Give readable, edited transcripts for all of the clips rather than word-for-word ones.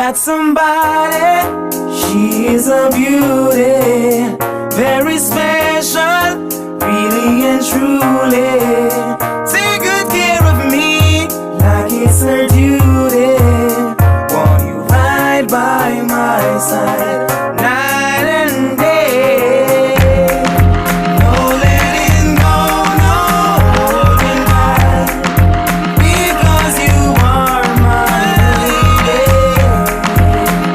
got somebody, she's a beauty, very special, really and truly. Take good care of me, like it's her duty. Want you right by my side, night and day. No letting go, no holding back, because you are my lady.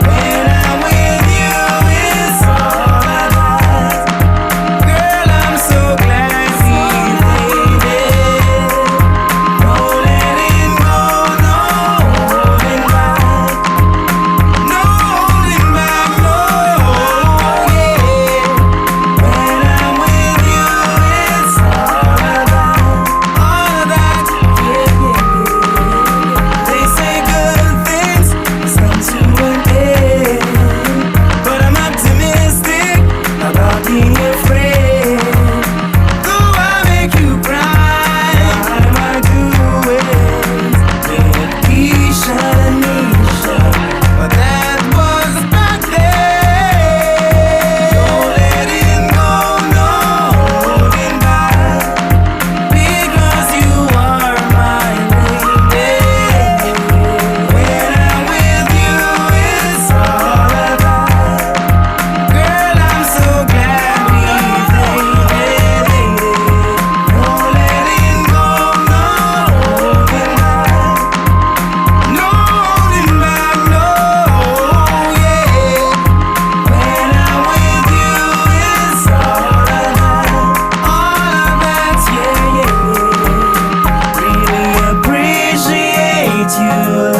When I'm with you, it's all I got. Girl, I'm so glad we made it. No letting go, no holding back, no holding back, no, yeah. When I'm with you, it's all I got, yeah, yeah, yeah. They say good things must come to an end, but I'm optimistic about being your friend. Though I make you cry, behind my doings with Keisha and Anisha, but that was back then. No letting go, no holding back, because you are my lady. When I'm with you, it's all I got. Girl, I'm so glad we made it. No letting go, no holding back, no holding back, no, yeah. When I'm with you, it's all I got, yeah, yeah, yeah. Really appreciate you